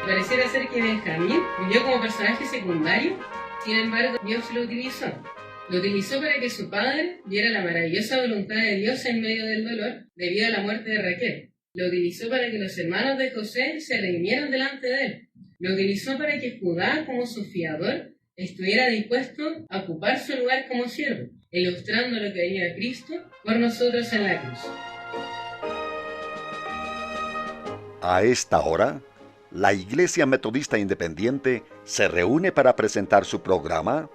Pareciera ser que Benjamín vivió como personaje secundario, sin embargo, Dios lo utilizó. Lo utilizó para que su padre viera la maravillosa voluntad de Dios en medio del dolor debido a la muerte de Raquel. Lo utilizó para que los hermanos de José se redimieran delante de él. Lo utilizó para que Judá, como su fiador, estuviera dispuesto a ocupar su lugar como siervo, ilustrando lo que haría Cristo por nosotros en la cruz. A esta hora, la Iglesia Metodista Independiente se reúne para presentar su programa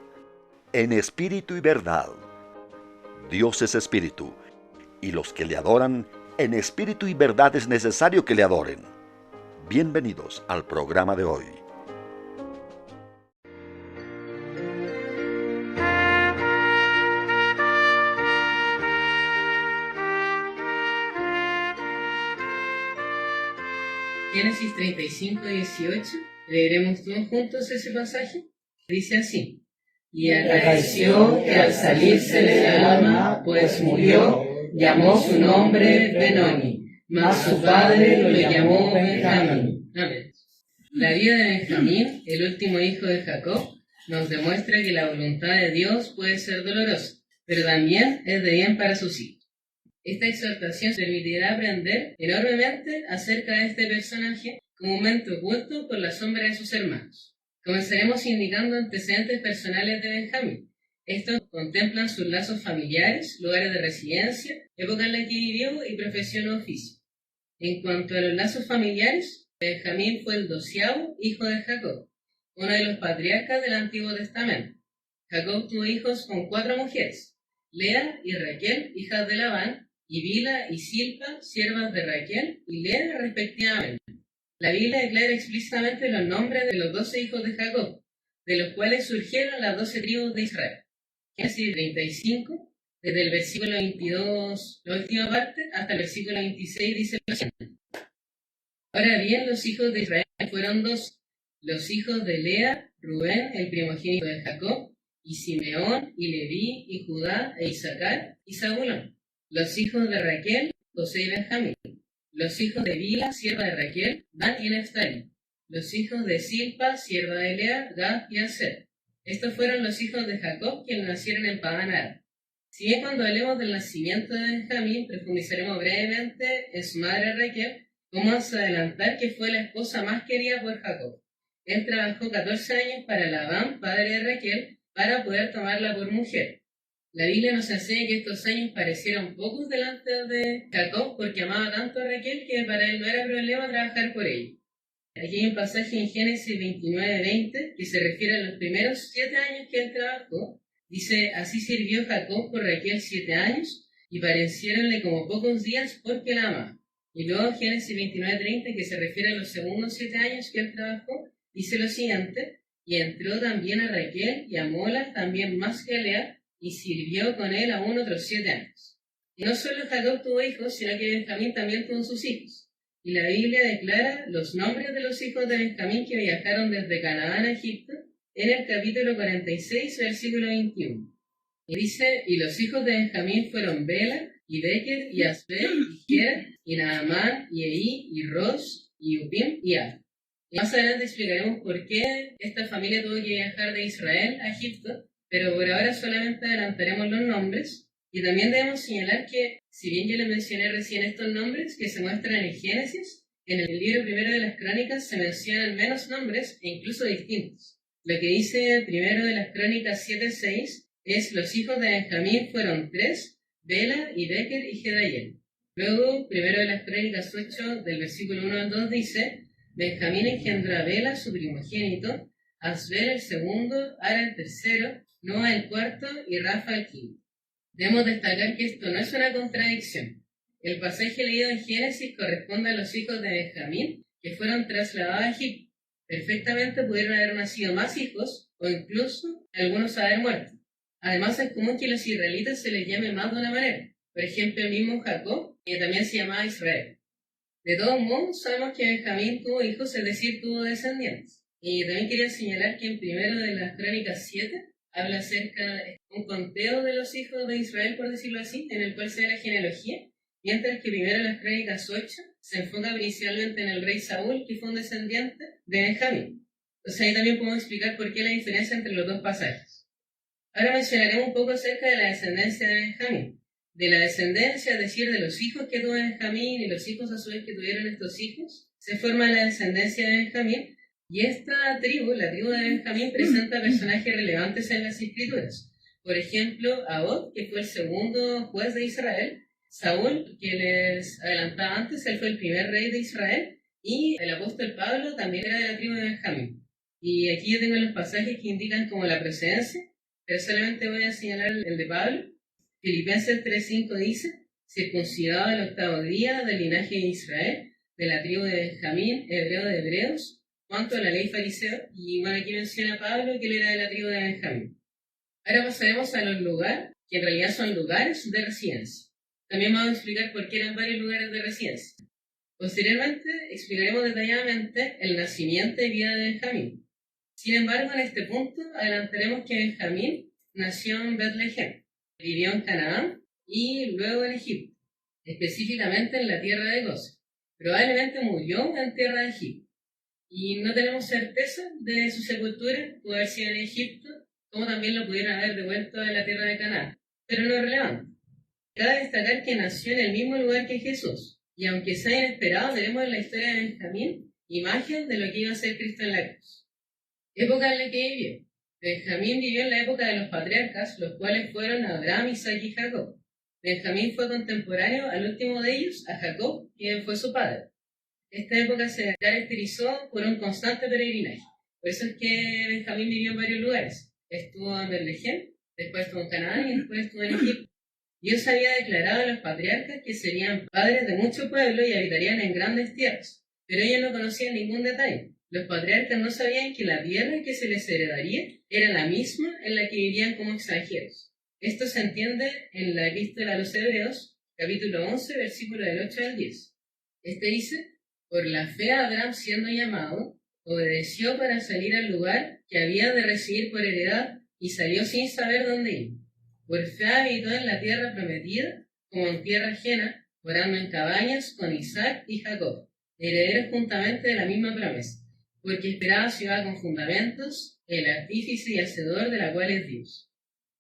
En Espíritu y Verdad. Dios es Espíritu, y los que le adoran en espíritu y verdad es necesario que le adoren. Bienvenidos al programa de hoy. Génesis 35:18, leeremos todos juntos ese pasaje. Dice así: Y acaeció que al salírsele del alma, pues murió, llamó su nombre Benoni, mas su padre lo llamó Benjamín. Amén. La vida de Benjamín, el último hijo de Jacob, nos demuestra que la voluntad de Dios puede ser dolorosa, pero también es de bien para sus hijos. Esta exhortación permitirá aprender enormemente acerca de este personaje comúnmente oculto por la sombra de sus hermanos. Comenzaremos indicando antecedentes personales de Benjamín. Estos contemplan sus lazos familiares, lugares de residencia, época en la que vivió y profesión o oficio. En cuanto a los lazos familiares, Benjamín fue el 12º hijo de Jacob, uno de los patriarcas del Antiguo Testamento. Jacob tuvo hijos con 4 mujeres, Lea y Raquel, hijas de Labán, y Bilha y Silpa, siervas de Raquel y Lea respectivamente. La Biblia declara explícitamente los nombres de los 12 hijos de Jacob, de los cuales surgieron las 12 tribus de Israel. Génesis 35, desde el versículo 22, la última parte, hasta el versículo 26 dice lo siguiente: Ahora bien, los hijos de Israel fueron 2, los hijos de Lea, Rubén, el primogénito de Jacob, y Simeón, y Leví, y Judá, e Isaacar, y Zabulón. Los hijos de Raquel, José y Benjamín. Los hijos de Bilha, sierva de Raquel, Dan y Neftalí. Los hijos de Silpa, sierva de Lea, Gad y Aser. Estos fueron los hijos de Jacob, quienes nacieron en Padán Aram. Si bien cuando hablemos del nacimiento de Benjamín, profundizaremos brevemente en su madre Raquel, vamos a adelantar que fue la esposa más querida por Jacob. Él trabajó 14 años para Labán, padre de Raquel, para poder tomarla por mujer. La Biblia nos enseña que estos años parecieron pocos delante de Jacob porque amaba tanto a Raquel que para él no era problema trabajar por ella. Aquí hay un pasaje en Génesis 29:20 que se refiere a los primeros 7 años que él trabajó. Dice: Así sirvió Jacob por Raquel 7 años y parecieronle como pocos días porque la amaba. Y luego Génesis 29:30, que se refiere a los segundos 7 años que él trabajó, dice lo siguiente: Y entró también a Raquel y amóla también más que a Lea, y sirvió con él aún otros 7 años. Y no solo Jacob tuvo hijos, sino que Benjamín también tuvo sus hijos. Y la Biblia declara los nombres de los hijos de Benjamín que viajaron desde Canaán a Egipto en el capítulo 46, versículo 21. Y dice: Y los hijos de Benjamín fueron Bela, y Becher, y Asbel, y Gera, y Naamán, y Eí, y Ros, y Upim, y Ad. Y más adelante explicaremos por qué esta familia tuvo que viajar de Israel a Egipto, pero por ahora solamente adelantaremos los nombres. Y también debemos señalar que, si bien yo les mencioné recién estos nombres que se muestran en Génesis, en el libro primero de las Crónicas se mencionan menos nombres e incluso distintos. Lo que dice primero de las Crónicas 7:6 es: los hijos de Benjamín fueron 3, Bela, y Becher, y Gedaliel. Luego, primero de las Crónicas 8, del versículo 1 al 2 dice: Benjamín engendró a Bela, su primogénito, Asbel el segundo, Ara el tercero, Noa el cuarto y Rafa el quinto. Debemos destacar que esto no es una contradicción. El pasaje leído en Génesis corresponde a los hijos de Benjamín que fueron trasladados a Egipto. Perfectamente pudieron haber nacido más hijos o incluso algunos haber muerto. Además es común que a los israelitas se les llame más de una manera. Por ejemplo, el mismo Jacob, que también se llamaba Israel. De todos modos, sabemos que Benjamín tuvo hijos, es decir, tuvo descendientes. Y también quería señalar que en primero de las Crónicas 7 habla acerca de un conteo de los hijos de Israel, por decirlo así, en el cual se da la genealogía, mientras que primero en las Crónicas 8 se enfoca principalmente en el rey Saúl, que fue un descendiente de Benjamín. Entonces ahí también podemos explicar por qué la diferencia entre los dos pasajes. Ahora mencionaremos un poco acerca de la descendencia de Benjamín. De la descendencia, es decir, de los hijos que tuvo Benjamín y los hijos a su vez que tuvieron estos hijos, se forma la descendencia de Benjamín, y esta tribu, la tribu de Benjamín, presenta personajes relevantes en las Escrituras. Por ejemplo, Ahod, que fue el segundo juez de Israel, Saúl, que les adelantaba antes, él fue el primer rey de Israel, y el apóstol Pablo también era de la tribu de Benjamín. Y aquí yo tengo los pasajes que indican como la procedencia, pero solamente voy a señalar el de Pablo. Filipenses 3:5 dice: circuncidado el 8º día del linaje de Israel, de la tribu de Benjamín, hebreo de hebreos, cuanto a la ley fariseo. Y bueno, aquí menciona Pablo que él era de la tribu de Benjamín. Ahora pasaremos a los lugares, que en realidad son lugares de residencia. También vamos a explicar por qué eran varios lugares de residencia. Posteriormente explicaremos detalladamente el nacimiento y vida de Benjamín. Sin embargo, en este punto adelantaremos que Benjamín nació en Betlehem, vivió en Canaán y luego en Egipto, específicamente en la tierra de Gosén. Probablemente murió en tierra de Egipto, y no tenemos certeza de su sepultura, pudo haber sido en Egipto, como también lo pudieron haber devuelto a la tierra de Canaán, pero no es relevante. Cabe destacar que nació en el mismo lugar que Jesús, y aunque sea inesperado, tenemos en la historia de Benjamín imagen de lo que iba a ser Cristo en la cruz. Época en la que vivió. Benjamín vivió en la época de los patriarcas, los cuales fueron Abraham, Isaac y Jacob. Benjamín fue contemporáneo al último de ellos, a Jacob, quien fue su padre. Esta época se caracterizó por un constante peregrinaje. Por eso es que Benjamín vivió en varios lugares. Estuvo en Betlehem, después estuvo en Canaán y después estuvo en Egipto. Dios había declarado a los patriarcas que serían padres de mucho pueblo y habitarían en grandes tierras, pero ellos no conocían ningún detalle. Los patriarcas no sabían que la tierra que se les heredaría era la misma en la que vivían como extranjeros. Esto se entiende en la epístola a los Hebreos, capítulo 11, versículo del 8 al 10. Este dice: por la fe Abraham, siendo llamado, obedeció para salir al lugar que había de recibir por heredad y salió sin saber dónde ir. Por fe habitó en la tierra prometida, como en tierra ajena, morando en cabañas con Isaac y Jacob, herederos juntamente de la misma promesa, porque esperaba ciudad con fundamentos, el artífice y hacedor de la cual es Dios.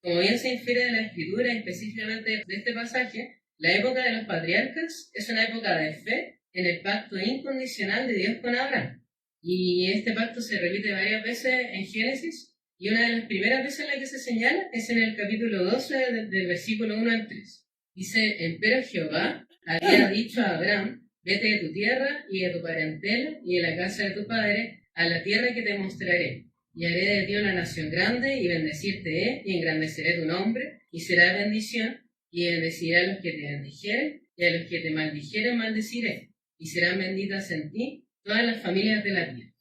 Como bien se infiere de la Escritura, específicamente de este pasaje, la época de los patriarcas es una época de fe en el pacto incondicional de Dios con Abraham. Y este pacto se repite varias veces en Génesis, y una de las primeras veces en la que se señala es en el capítulo 12 del versículo 1 al 3. Dice: empero Jehová había dicho a Abraham: vete de tu tierra y de tu parentela y de la casa de tu padre a la tierra que te mostraré, y haré de ti una nación grande, y bendecirte he, y engrandeceré tu nombre, y será bendición, y bendeciré a los que te bendijeren, y a los que te maldijeren maldeciré, y serán benditas en ti todas las familias de la tierra.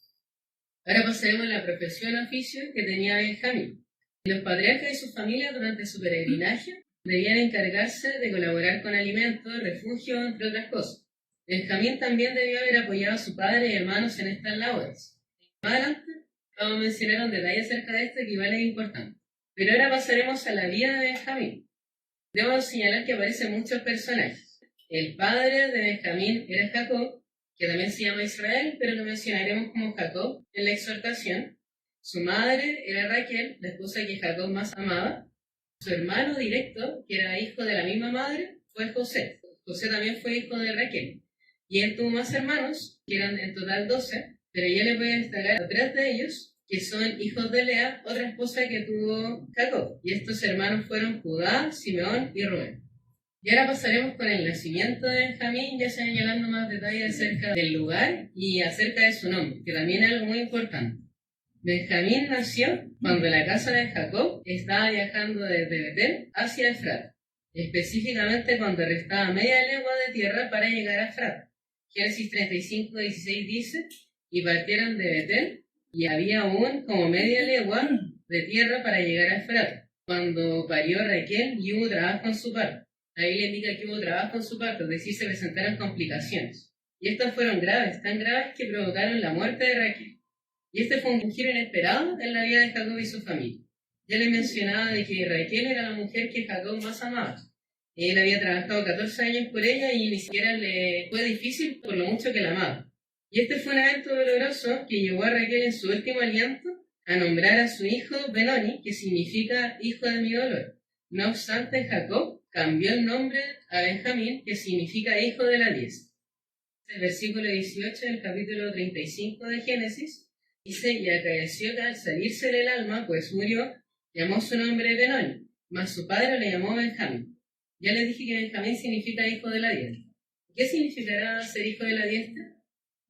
Ahora pasaremos a la profesión o oficio que tenía Benjamín. Los patriarcas y sus familias durante su peregrinaje debían encargarse de colaborar con alimentos, refugio, entre otras cosas. Benjamín también debió haber apoyado a su padre y hermanos en estas labores. Más adelante vamos a mencionar un detalle acerca de esto que igual es importante. Pero ahora pasaremos a la vida de Benjamín. Debo señalar que aparecen muchos personajes. El padre de Benjamín era Jacob, que también se llama Israel, pero lo mencionaremos como Jacob en la exhortación. Su madre era Raquel, la esposa que Jacob más amaba. Su hermano directo, que era hijo de la misma madre, fue José. José también fue hijo de Raquel. Y él tuvo más hermanos, que eran en total 12, pero yo les voy a destacar a 3 de ellos, que son hijos de Lea, otra esposa que tuvo Jacob. Y estos hermanos fueron Judá, Simeón y Rubén. Y ahora pasaremos con el nacimiento de Benjamín, ya señalando más detalles acerca del lugar y acerca de su nombre, que también es algo muy importante. Benjamín nació cuando la casa de Jacob estaba viajando desde Betel hacia Efrat, específicamente cuando restaba media legua de tierra para llegar a Efrat. Génesis 35:16 dice: y partieron de Betel, y había aún como media legua de tierra para llegar a Efrat, cuando parió Raquel y hubo trabajo en su parto. Ahí le indica que hubo trabajo en su parto, es decir, se presentaron complicaciones. Y estas fueron graves, tan graves que provocaron la muerte de Raquel. Y este fue un giro inesperado en la vida de Jacob y su familia. Ya les mencionaba de que Raquel era la mujer que Jacob más amaba. Él había trabajado 14 años por ella y ni siquiera le fue difícil por lo mucho que la amaba. Y este fue un evento doloroso que llevó a Raquel en su último aliento a nombrar a su hijo Benoni, que significa hijo de mi dolor. No obstante, Jacob cambió el nombre a Benjamín, que significa hijo de la diestra. El versículo 18 del capítulo 35 de Génesis dice: y acaeció que al salírsele el alma, pues murió, llamó su nombre Benoni, mas su padre le llamó Benjamín. Ya les dije que Benjamín significa hijo de la diestra. ¿Qué significará ser hijo de la diestra?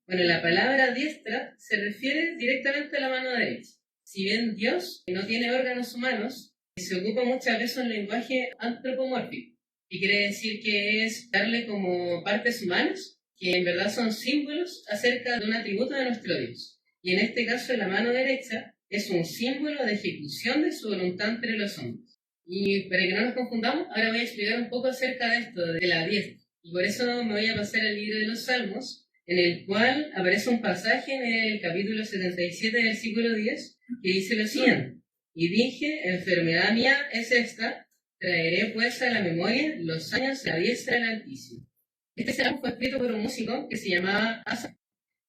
Bueno, la palabra diestra se refiere directamente a la mano derecha. Si bien Dios no tiene órganos humanos, se ocupa muchas veces un lenguaje antropomórfico, y quiere decir que es darle como partes humanas, que en verdad son símbolos acerca de un atributo de nuestro Dios. Y en este caso, la mano derecha es un símbolo de ejecución de su voluntad entre los hombres. Y para que no nos confundamos, ahora voy a explicar un poco acerca de esto, de la diestra. Y por eso me voy a pasar al libro de los Salmos, en el cual aparece un pasaje en el capítulo 77, versículo 10, que dice lo siguiente: y dije, enfermedad mía es esta, traeré pues a la memoria los años de la diestra del Altísimo. Este salmo fue escrito por un músico que se llamaba Asaf,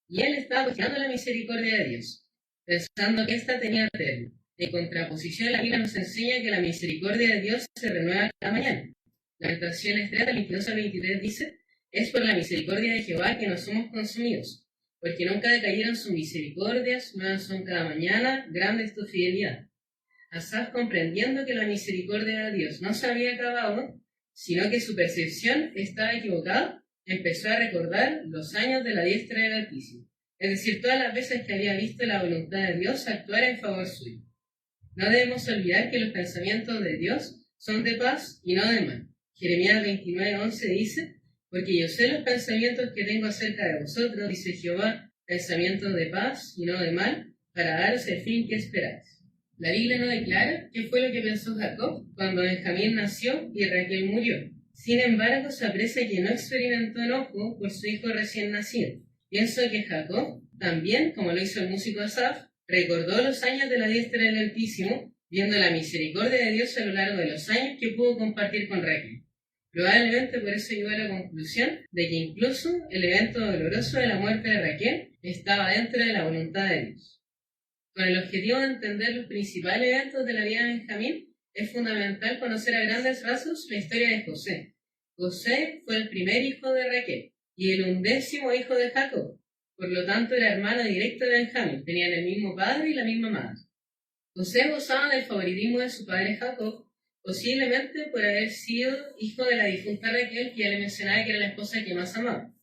y él estaba cuestionando la misericordia de Dios, pensando que ésta tenía término. En contraposición, la Biblia nos enseña que la misericordia de Dios se renueva cada mañana. Lamentaciones 3, 22 al 23 dice: es por la misericordia de Jehová que no somos consumidos, porque nunca decayeron sus misericordias, nuevas son cada mañana, grande es tu fidelidad. Asaf, comprendiendo que la misericordia de Dios no se había acabado, sino que su percepción estaba equivocada, empezó a recordar los años de la diestra del Altísimo, es decir, todas las veces que había visto la voluntad de Dios actuar en favor suyo. No debemos olvidar que los pensamientos de Dios son de paz y no de mal. Jeremías 29:11 dice: porque yo sé los pensamientos que tengo acerca de vosotros, dice Jehová, pensamientos de paz y no de mal, para daros el fin que esperáis. La Biblia no declara qué fue lo que pensó Jacob cuando Benjamín nació y Raquel murió. Sin embargo, se aprecia que no experimentó enojo por su hijo recién nacido. Pienso que Jacob también, como lo hizo el músico Asaf, recordó los años de la diestra del Altísimo, viendo la misericordia de Dios a lo largo de los años que pudo compartir con Raquel. Probablemente por eso llegó a la conclusión de que incluso el evento doloroso de la muerte de Raquel estaba dentro de la voluntad de Dios. Con el objetivo de entender los principales eventos de la vida de Benjamín, es fundamental conocer a grandes rasgos la historia de José. José fue el primer hijo de Raquel y el 11º hijo de Jacob. Por lo tanto, era hermano directo de Benjamín, tenían el mismo padre y la misma madre. José gozaba del favoritismo de su padre Jacob, posiblemente por haber sido hijo de la difunta Raquel, que ya le mencionaba que era la esposa que más amaba.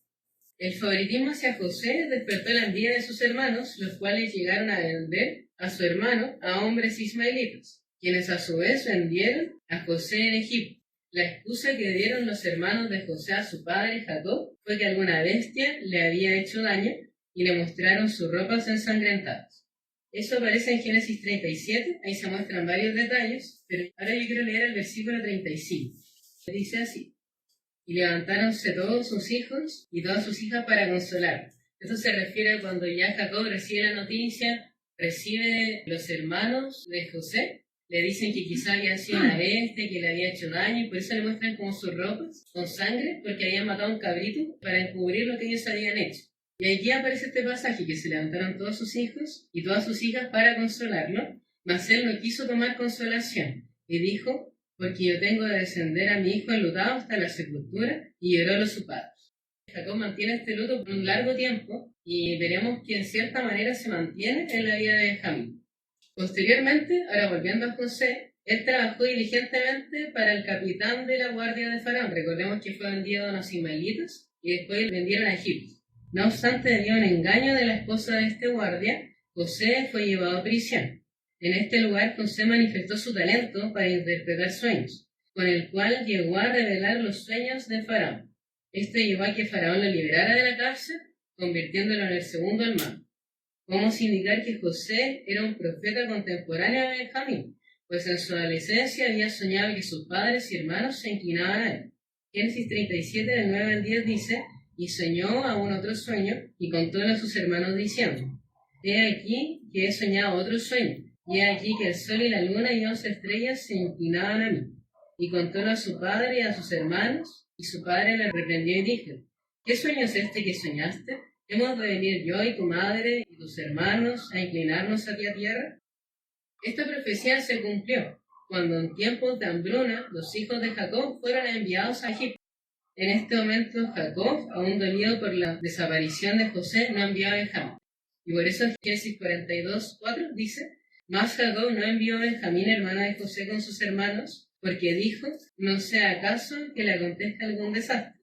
El favoritismo hacia José despertó la envidia de sus hermanos, los cuales llegaron a vender a su hermano a hombres ismaelitas, quienes a su vez vendieron a José en Egipto. La excusa que dieron los hermanos de José a su padre Jacob fue que alguna bestia le había hecho daño y le mostraron sus ropas ensangrentadas. Eso aparece en Génesis 37, ahí se muestran varios detalles, pero ahora yo quiero leer el versículo 35. Dice así: y levantáronse todos sus hijos y todas sus hijas para consolar. Esto se refiere a cuando ya Jacob recibe la noticia, recibe los hermanos de José, le dicen que quizá había sido una bestia, que le había hecho daño, y por eso le muestran como sus ropas con sangre, porque habían matado a un cabrito para encubrir lo que ellos habían hecho. Y aquí aparece este pasaje, que se levantaron todos sus hijos y todas sus hijas para consolarlo, mas él no quiso tomar consolación, y dijo: porque yo tengo de descender a mi hijo enlutado hasta la sepultura, y lloró los su padre. Jacob mantiene este luto por un largo tiempo, y veremos que en cierta manera se mantiene en la vida de Benjamín. Posteriormente, ahora volviendo a José, él trabajó diligentemente para el capitán de la guardia de Faraón. Recordemos que fue vendido a los ismaelitas y después vendieron a Egipto. No obstante, debido a un engaño de la esposa de este guardia, José fue llevado a prisión. En este lugar, José manifestó su talento para interpretar sueños, con el cual llegó a revelar los sueños de Faraón. Este llevó a que Faraón lo liberara de la cárcel, convirtiéndolo en el segundo al mando. Podemos indicar que José era un profeta contemporáneo de Benjamín, pues en su adolescencia había soñado que sus padres y hermanos se inclinaban a él. Génesis 37, del 9 al 10 dice: y soñó aún otro sueño, y contólo a sus hermanos diciendo: he aquí que he soñado otro sueño, y he aquí que el sol y la luna y 11 estrellas se inclinaban a mí. y contólo a su padre y a sus hermanos, y su padre le reprendió y dijo: ¿Qué sueño es este que soñaste? ¿Hemos de venir yo y tu madre y tus hermanos a inclinarnos hacia tierra? Esta profecía se cumplió, cuando en tiempos de hambruna los hijos de Jacob fueron enviados a Egipto. En este momento Jacob, aún dolido por la desaparición de José, no envió a Benjamín. Y por eso Génesis 42:4 dice: Mas Jacob no envió a Benjamín, hermano de José, con sus hermanos, porque dijo: no sea acaso que le acontezca algún desastre.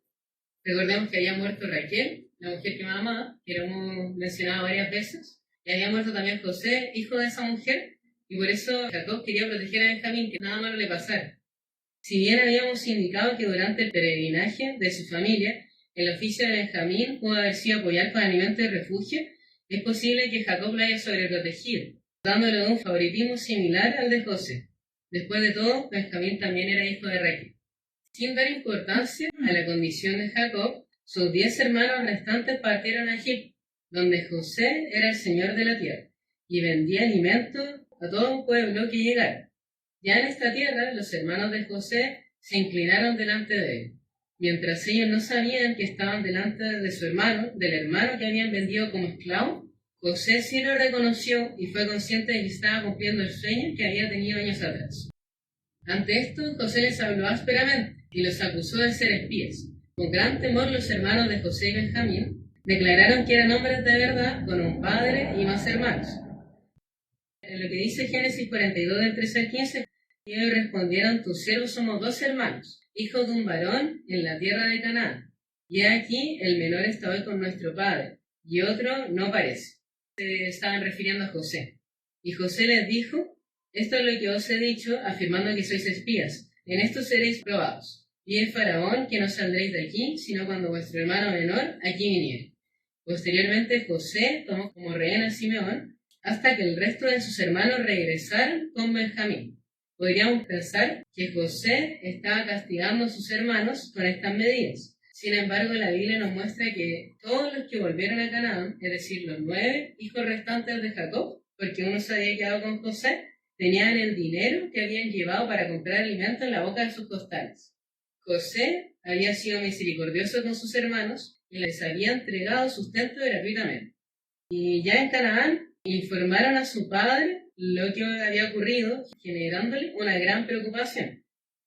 Recordemos que había muerto Raquel, la mujer que más amaba, que lo hemos mencionado varias veces, y había muerto también José, hijo de esa mujer, y por eso Jacob quería proteger a Benjamín, que nada malo le pasara. Si bien habíamos indicado que durante el peregrinaje de su familia, el oficio de Benjamín pudo haber sido apoyar con alimentos de refugio, es posible que Jacob lo haya sobreprotegido, dándole un favoritismo similar al de José. Después de todo, Benjamín también era hijo de Raquel. Sin dar importancia a la condición de Jacob, sus 10 hermanos restantes partieron a Egipto, donde José era el señor de la tierra, y vendía alimentos a todo un pueblo que llegara. Ya en esta tierra, los hermanos de José se inclinaron delante de él, mientras ellos no sabían que estaban delante de su hermano, del hermano que habían vendido como esclavo. José sí lo reconoció y fue consciente de que estaba cumpliendo el sueño que había tenido años atrás. Ante esto, José les habló ásperamente y los acusó de ser espías. Con gran temor, los hermanos de José y Benjamín declararon que eran hombres de verdad, con un padre y más hermanos. En lo que dice Génesis 42, del 13 al 15, ellos respondieron: tus siervos somos 2 hermanos, hijos de un varón en la tierra de Canaán. Y aquí el menor está hoy con nuestro padre, y otro no parece. Se estaban refiriendo a José. Y José les dijo: esto es lo que os he dicho, afirmando que sois espías. En esto seréis probados. Y el faraón que no saldréis de aquí, sino cuando vuestro hermano menor aquí viniere. Posteriormente José tomó como rehén a Simeón, hasta que el resto de sus hermanos regresaron con Benjamín. Podríamos pensar que José estaba castigando a sus hermanos con estas medidas. Sin embargo, la Biblia nos muestra que todos los que volvieron a Canaán, es decir, los 9 hijos restantes de Jacob, porque uno se había quedado con José, tenían el dinero que habían llevado para comprar alimento en la boca de sus costales. José había sido misericordioso con sus hermanos y les había entregado sustento gratuitamente. Y ya en Canaán informaron a su padre lo que había ocurrido, generándole una gran preocupación.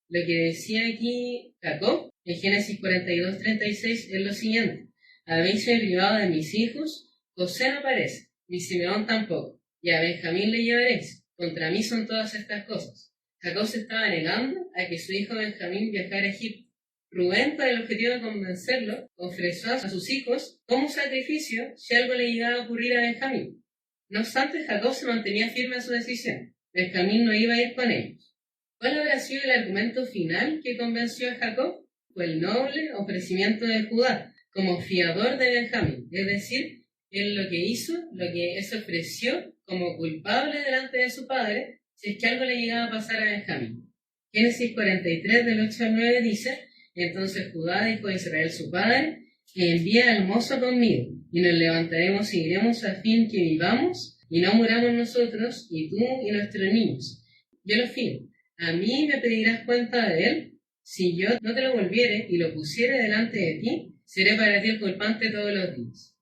Lo que decía aquí Jacob en Génesis 42:36 es lo siguiente: habéisme privado de mis hijos, José no parece, ni Simeón tampoco, y a Benjamín le llevaréis. Contra mí son todas estas cosas. Jacob se estaba negando a que su hijo Benjamín viajara a Egipto. Rubén, para el objetivo de convencerlo, ofreció a sus hijos como sacrificio si algo le llegaba a ocurrir a Benjamín. No obstante, Jacob se mantenía firme en su decisión. Benjamín no iba a ir con ellos. ¿Cuál habrá sido el argumento final que convenció a Jacob? Fue el noble ofrecimiento de Judá como fiador de Benjamín, es decir, él lo que hizo, lo que él se ofreció como culpable delante de su padre si es que algo le llegaba a pasar a Benjamín. Génesis 43, del 8 al 9 dice: entonces Judá dijo a Israel su padre: envía al mozo conmigo, y nos levantaremos y iremos a fin que vivamos, y no muramos nosotros, y tú y nuestros niños. Yo lo fío. A mí me pedirás cuenta de él. Si yo no te lo volviere y lo pusiere delante de ti, seré para ti el culpante todos los días.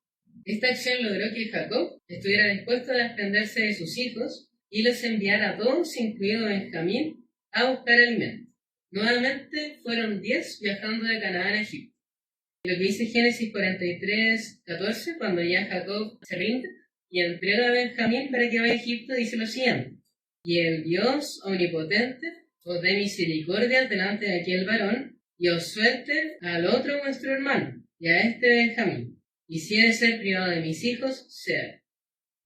Esta acción logró que Jacob estuviera dispuesto a desprenderse de sus hijos y los enviara a todos, incluido Benjamín, a buscar alimento. Nuevamente fueron 10 viajando de Canaán a Egipto. Lo que dice Génesis 43:14, cuando ya Jacob se rinde y entrega a Benjamín para que vaya a Egipto, dice lo siguiente: y el Dios omnipotente os dé misericordia delante de aquel varón, y os suelte al otro vuestro hermano, y a este Benjamín, y si he de ser privado de mis hijos, sea.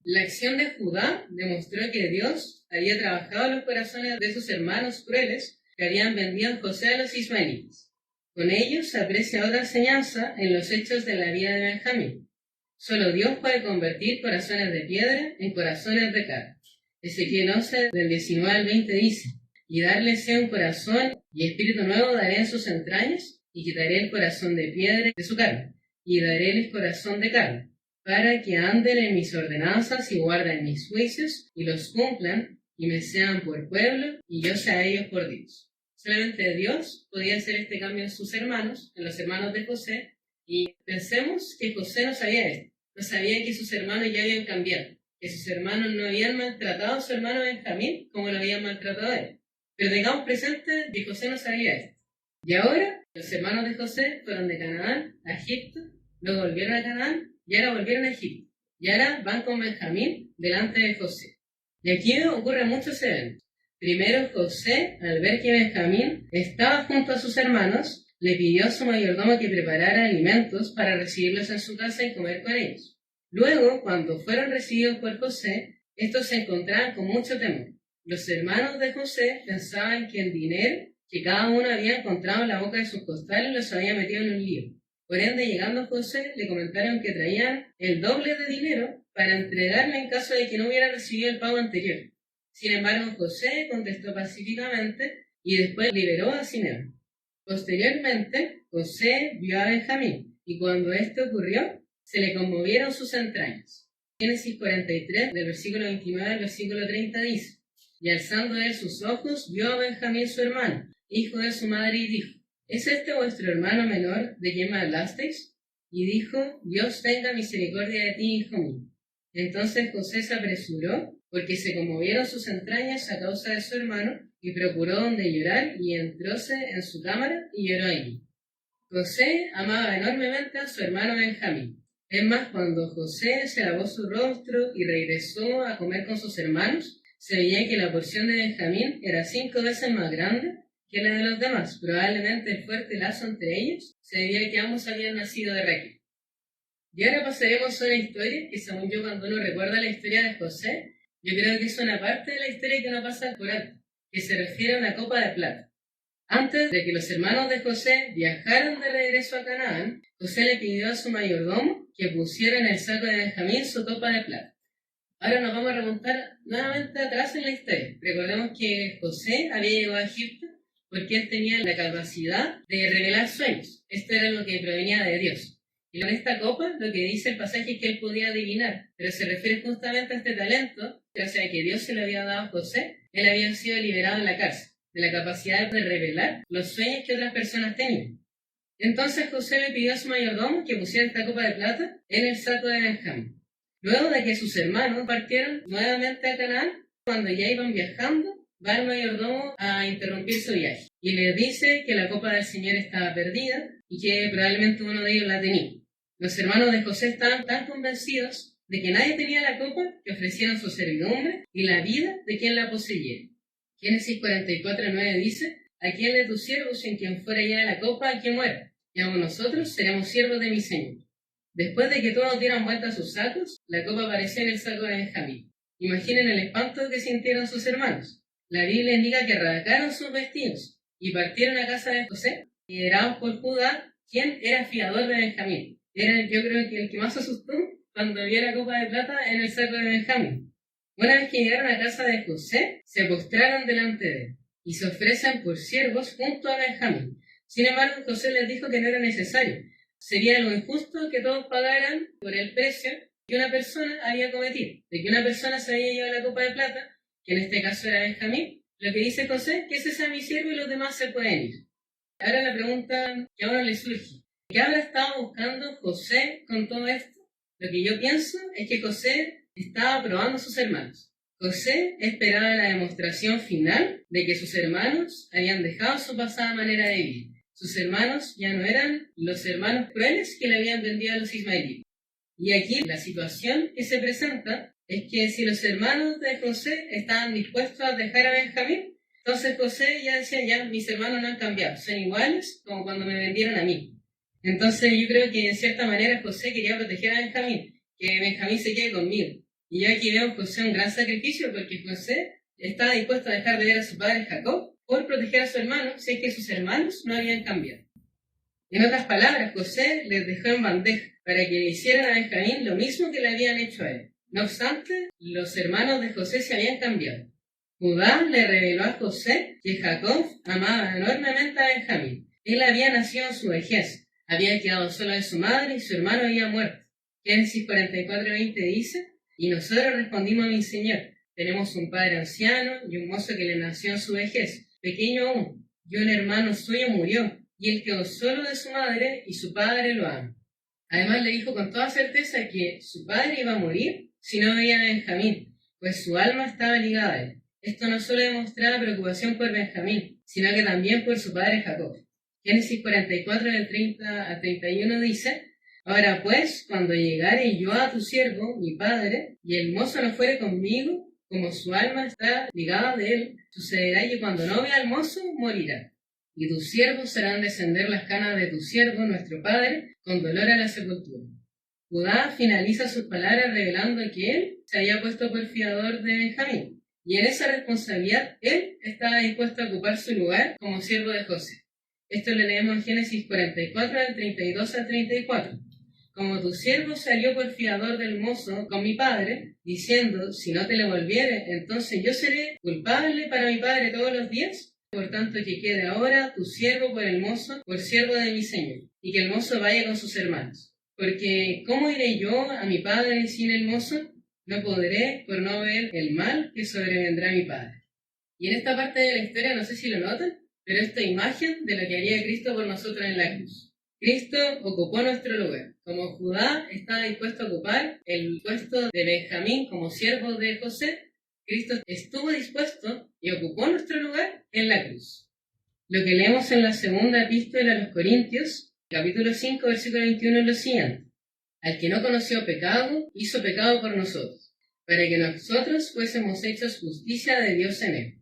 La acción de Judá demostró que Dios había trabajado en los corazones de sus hermanos crueles que habían vendido a José a los ismaelitas. Con ellos se aprecia otra enseñanza en los hechos de la vida de Benjamín. Solo Dios puede convertir corazones de piedra en corazones de carne. Ezequiel 11, del 19 al 20 dice: y darle sea un corazón y espíritu nuevo daré en sus entrañas, y quitaré el corazón de piedra de su carne, y daré el corazón de carne, para que anden en mis ordenanzas y guarden mis juicios, y los cumplan, y me sean por pueblo, y yo sea a ellos por Dios. Solamente Dios podía hacer este cambio en sus hermanos, en los hermanos de José, y pensemos que José no sabía esto, no sabía que sus hermanos ya habían cambiado, que sus hermanos no habían maltratado a su hermano Benjamín como lo habían maltratado a él. Pero tengamos presente que José no sabía esto. Y ahora los hermanos de José fueron de Canaán a Egipto, luego volvieron a Canaán y ahora volvieron a Egipto. Y ahora van con Benjamín delante de José. Y aquí ocurren muchos eventos. Primero, José, al ver que Benjamín estaba junto a sus hermanos, le pidió a su mayordomo que preparara alimentos para recibirlos en su casa y comer con ellos. Luego, cuando fueron recibidos por José, estos se encontraban con mucho temor. Los hermanos de José pensaban que el dinero que cada uno había encontrado en la boca de sus costales los había metido en un lío. Por ende, llegando a José, le comentaron que traían el doble de dinero para entregarle en caso de que no hubiera recibido el pago anterior. Sin embargo, José contestó pacíficamente y después liberó a Simeón. Posteriormente, José vio a Benjamín y cuando esto ocurrió, se le conmovieron sus entrañas. Génesis 43, del versículo 29 al versículo 30 dice: Y alzando él sus ojos, vio a Benjamín su hermano, hijo de su madre, y dijo: ¿Es este vuestro hermano menor de quien me hablasteis? Y dijo: Dios tenga misericordia de ti, hijo mío. Entonces José se apresuró, porque se conmovieron sus entrañas a causa de su hermano, y procuró donde llorar, y entróse en su cámara, y lloró allí. José amaba enormemente a su hermano Benjamín. Es más, cuando José se lavó su rostro y regresó a comer con sus hermanos, se veía que la porción de Benjamín era 5 veces más grande que la de los demás. Probablemente el fuerte lazo entre ellos se debía a que ambos habían nacido de Raquel. Y ahora pasaremos a una historia que, según yo, cuando uno recuerda la historia de José, yo creo que es una parte de la historia que no pasa por alto, que se refiere a una copa de plata. Antes de que los hermanos de José viajaran de regreso a Canaán, José le pidió a su mayordomo que pusiera en el saco de Benjamín su copa de plata. Ahora nos vamos a remontar nuevamente atrás en la historia. Recordemos que José había llegado a Egipto porque él tenía la capacidad de revelar sueños. Esto era lo que provenía de Dios. Y con esta copa, lo que dice el pasaje es que él podía adivinar, pero se refiere justamente a este talento, o sea, que Dios se lo había dado a José. Él había sido liberado en la cárcel, de la capacidad de revelar los sueños que otras personas tenían. Entonces José le pidió a su mayordomo que pusiera esta copa de plata en el saco de Benjamín. Luego de que sus hermanos partieron nuevamente a Canaán, cuando ya iban viajando, va el mayordomo a interrumpir su viaje y le dice que la copa del Señor estaba perdida y que probablemente uno de ellos la tenía. Los hermanos de José estaban tan convencidos de que nadie tenía la copa que ofrecieron su servidumbre y la vida de quien la poseyera. Génesis 44:9 dice: ¿A quién de tus siervos en quien fuera ya la copa que muera? Y aún nosotros seremos siervos de mi Señor. Después de que todos dieran vuelta a sus sacos, la copa apareció en el saco de Benjamín. Imaginen el espanto que sintieron sus hermanos. La Biblia indica que arrancaron sus vestidos y partieron a casa de José, liderados por Judá, quien era fiador de Benjamín. Era, yo creo, que el que más asustó cuando vio la copa de plata en el saco de Benjamín. Una vez que llegaron a casa de José, se postraron delante de él y se ofrecen por siervos junto a Benjamín. Sin embargo, José les dijo que no era necesario. Sería algo injusto que todos pagaran por el precio que una persona había cometido. De que una persona se había llevado la copa de plata, que en este caso era Benjamín, lo que dice José, que ese sea mi siervo y los demás se pueden ir. Ahora la pregunta que a uno le surge: ¿qué habrá estado buscando José con todo esto? Lo que yo pienso es que José estaba probando a sus hermanos. José esperaba la demostración final de que sus hermanos habían dejado su pasada manera de vivir. Sus hermanos ya no eran los hermanos crueles que le habían vendido a los ismaelitas. Y aquí la situación que se presenta es que si los hermanos de José estaban dispuestos a dejar a Benjamín, entonces José ya decía: ya, mis hermanos no han cambiado, son iguales como cuando me vendieron a mí. Entonces yo creo que en cierta manera José quería proteger a Benjamín, que Benjamín se quede conmigo. Y yo aquí veo en José un gran sacrificio, porque José estaba dispuesto a dejar de ver a su padre Jacob por proteger a su hermano, si es que sus hermanos no habían cambiado. En otras palabras, José les dejó en bandeja para que le hicieran a Benjamín lo mismo que le habían hecho a él. No obstante, los hermanos de José se habían cambiado. Judá le reveló a José que Jacob amaba enormemente a Benjamín. Él había nacido en su vejez, había quedado solo de su madre y su hermano había muerto. Génesis 44:20 dice: Y nosotros respondimos a mi Señor: tenemos un padre anciano y un mozo que le nació en su vejez, pequeño aún, y un hermano suyo murió, y él quedó solo de su madre, y su padre lo ama. Además le dijo con toda certeza que su padre iba a morir si no veía a Benjamín, pues su alma estaba ligada a él. Esto no solo demostraba preocupación por Benjamín, sino que también por su padre Jacob. Génesis 44, del 30 al 31 dice: Ahora pues, cuando llegare yo a tu siervo, mi padre, y el mozo no fuere conmigo, como su alma está ligada de él, sucederá que cuando no vea al mozo, morirá. Y tus siervos harán descender las canas de tu siervo, nuestro padre, con dolor a la sepultura. Judá finaliza sus palabras revelando que él se había puesto por fiador de Benjamín, y en esa responsabilidad él estaba dispuesto a ocupar su lugar como siervo de José. Esto lo leemos en Génesis 44, del 32 al 34. Como tu siervo salió por fiador del mozo con mi padre, diciendo, si no te le volviere, entonces yo seré culpable para mi padre todos los días. Por tanto, que quede ahora tu siervo por el mozo, por siervo de mi señor, y que el mozo vaya con sus hermanos. Porque, ¿cómo iré yo a mi padre sin el mozo? No podré por no ver el mal que sobrevendrá a mi padre. Y en esta parte de la historia, no sé si lo notan, pero esta imagen de lo que haría Cristo por nosotros en la cruz. Cristo ocupó nuestro lugar. Como Judá estaba dispuesto a ocupar el puesto de Benjamín como siervo de José, Cristo estuvo dispuesto y ocupó nuestro lugar en la cruz. Lo que leemos en la segunda epístola a los Corintios, capítulo 5, versículo 21 es lo siguiente: Al que no conoció pecado, hizo pecado por nosotros, para que nosotros fuésemos hechos justicia de Dios en él.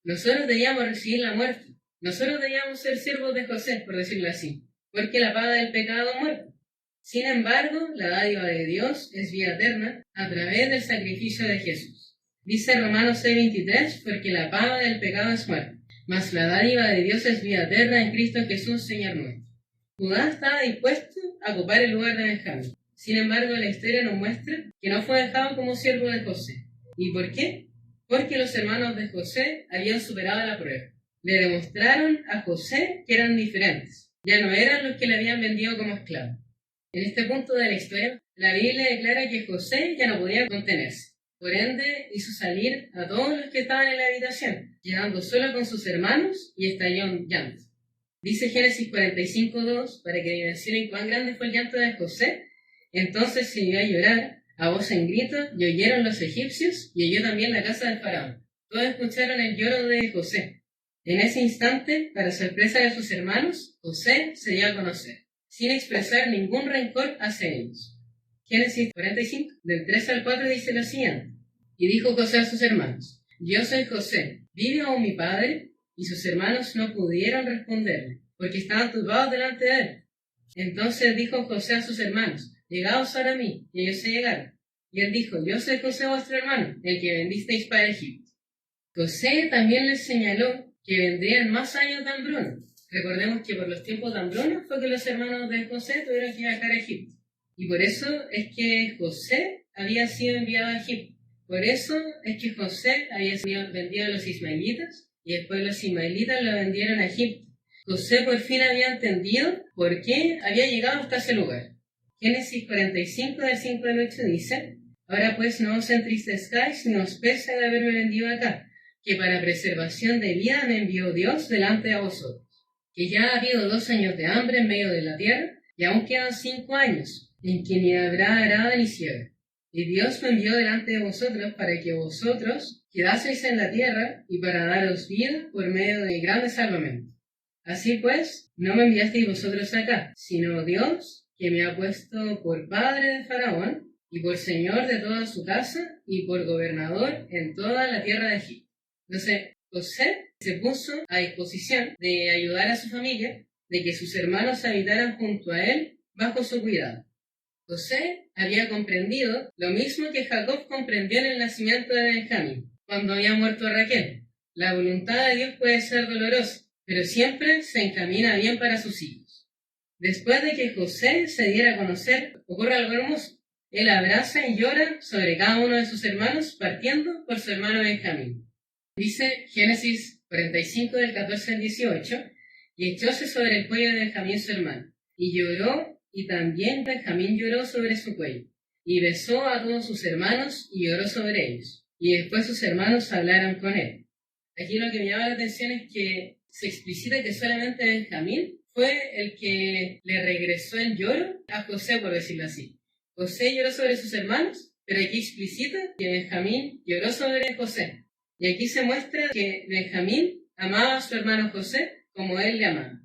Nosotros debíamos recibir la muerte. Nosotros debíamos ser siervos de José, por decirlo así, porque la paga del pecado es muerte. Sin embargo, la dádiva de Dios es vida eterna a través del sacrificio de Jesús. Dice Romanos 6:23, porque la paga del pecado es muerte, mas la dádiva de Dios es vida eterna en Cristo Jesús, Señor nuestro. Judá estaba dispuesto a ocupar el lugar de Benjamín. Sin embargo, la historia nos muestra que no fue dejado como siervo de José. ¿Y por qué? Porque los hermanos de José habían superado la prueba. Le demostraron a José que eran diferentes. Ya no eran los que le habían vendido como esclavo. En este punto de la historia, la Biblia declara que José ya no podía contenerse. Por ende, hizo salir a todos los que estaban en la habitación, quedando solo con sus hermanos, y estalló en llanto. Dice Génesis 45:2, para que dimensionen cuán grande fue el llanto de José. Entonces se dio a llorar a voz en grito, y oyeron los egipcios, y oyó también la casa del faraón. Todos escucharon el lloro de José. En ese instante, para sorpresa de sus hermanos, José se dio a conocer, sin expresar ningún rencor hacia ellos. Génesis 45, del 3 al 4 dice lo siguiente: Y dijo José a sus hermanos, yo soy José, ¿vive aún mi padre? Y sus hermanos no pudieron responderle, porque estaban turbados delante de él. Entonces dijo José a sus hermanos, llegaos ahora a mí, y ellos se llegaron. Y él dijo, yo soy José vuestro hermano, el que vendisteis para Egipto. José también les señaló que vendrían más años de hambruna. Recordemos que por los tiempos de hambruna fue que los hermanos de José tuvieron que viajar a Egipto. Y por eso es que José había sido enviado a Egipto. Por eso es que José había sido vendido a los ismaelitas, y después los ismaelitas lo vendieron a Egipto. José por fin había entendido por qué había llegado hasta ese lugar. Génesis 45, del 5 al 8 dice, ahora pues no os entristezcáis ni os pese de haberme vendido acá, que para preservación de vida me envió Dios delante de vosotros, que ya ha habido 2 años de hambre en medio de la tierra, y aún quedan 5 años, en que ni habrá arada ni siega. Y Dios me envió delante de vosotros para que vosotros quedaseis en la tierra y para daros vida por medio de grandes salvamentos. Así pues, no me enviasteis vosotros acá, sino Dios, que me ha puesto por padre de Faraón, y por señor de toda su casa, y por gobernador en toda la tierra de Egipto. Entonces, José se puso a disposición de ayudar a su familia, de que sus hermanos habitaran junto a él bajo su cuidado. José había comprendido lo mismo que Jacob comprendió en el nacimiento de Benjamín, cuando había muerto Raquel. La voluntad de Dios puede ser dolorosa, pero siempre se encamina bien para sus hijos. Después de que José se diera a conocer, ocurre algo hermoso. Él abraza y llora sobre cada uno de sus hermanos, partiendo por su hermano Benjamín. Dice Génesis 45, del 14 al 18, y echóse sobre el cuello de Benjamín su hermano, y lloró, y también Benjamín lloró sobre su cuello, y besó a todos sus hermanos, y lloró sobre ellos, y después sus hermanos hablaron con él. Aquí lo que me llama la atención es que se explicita que solamente Benjamín fue el que le regresó el lloro a José, por decirlo así. José lloró sobre sus hermanos, pero aquí explicita que Benjamín lloró sobre José. Y aquí se muestra que Benjamín amaba a su hermano José como él le amaba.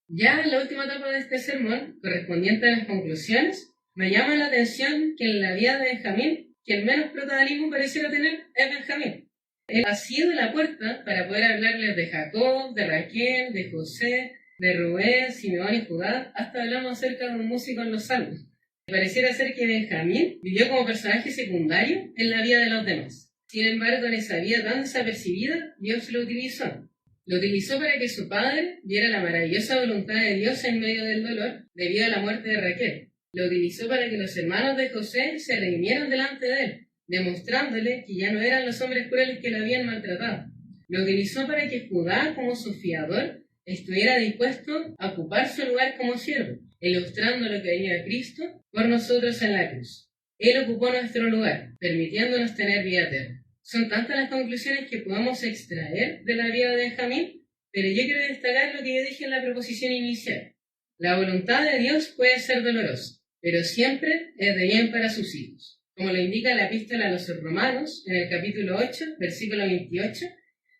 Ya en la última etapa de este sermón, correspondiente a las conclusiones, me llama la atención que en la vida de Benjamín, quien menos protagonismo pareciera tener es Benjamín. Él ha sido la puerta para poder hablarles de Jacob, de Raquel, de José, de Rubén, Simeón y Judá, hasta hablamos acerca de un músico en los salmos. Pareciera ser que Benjamín vivió como personaje secundario en la vida de los demás. Sin embargo, en esa vida tan desapercibida, Dios lo utilizó. Lo utilizó para que su padre viera la maravillosa voluntad de Dios en medio del dolor debido a la muerte de Raquel. Lo utilizó para que los hermanos de José se redimieran delante de él, demostrándole que ya no eran los hombres crueles que lo habían maltratado. Lo utilizó para que Judá, como su fiador, estuviera dispuesto a ocupar su lugar como siervo, ilustrando lo que haría Cristo por nosotros en la cruz. Él ocupó nuestro lugar, permitiéndonos tener vida eterna. Son tantas las conclusiones que podemos extraer de la vida de Benjamín, pero yo quiero destacar lo que yo dije en la proposición inicial. La voluntad de Dios puede ser dolorosa, pero siempre es de bien para sus hijos. Como lo indica la epístola a los Romanos, en el capítulo 8, versículo 28,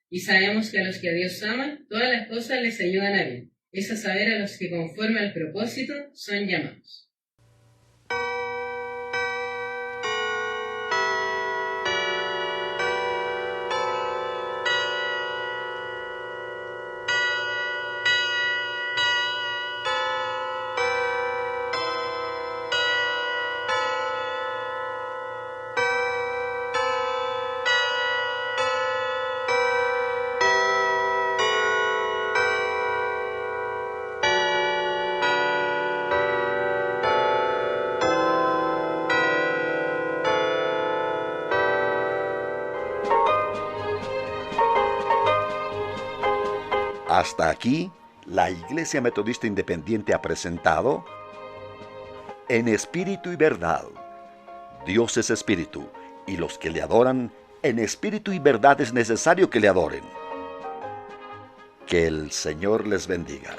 y sabemos que a los que a Dios aman, todas las cosas les ayudan a bien. Es a saber a los que conforme al propósito son llamados. Hasta aquí, la Iglesia Metodista Independiente ha presentado En Espíritu y Verdad. Dios es Espíritu, y los que le adoran, en espíritu y verdad es necesario que le adoren. Que el Señor les bendiga.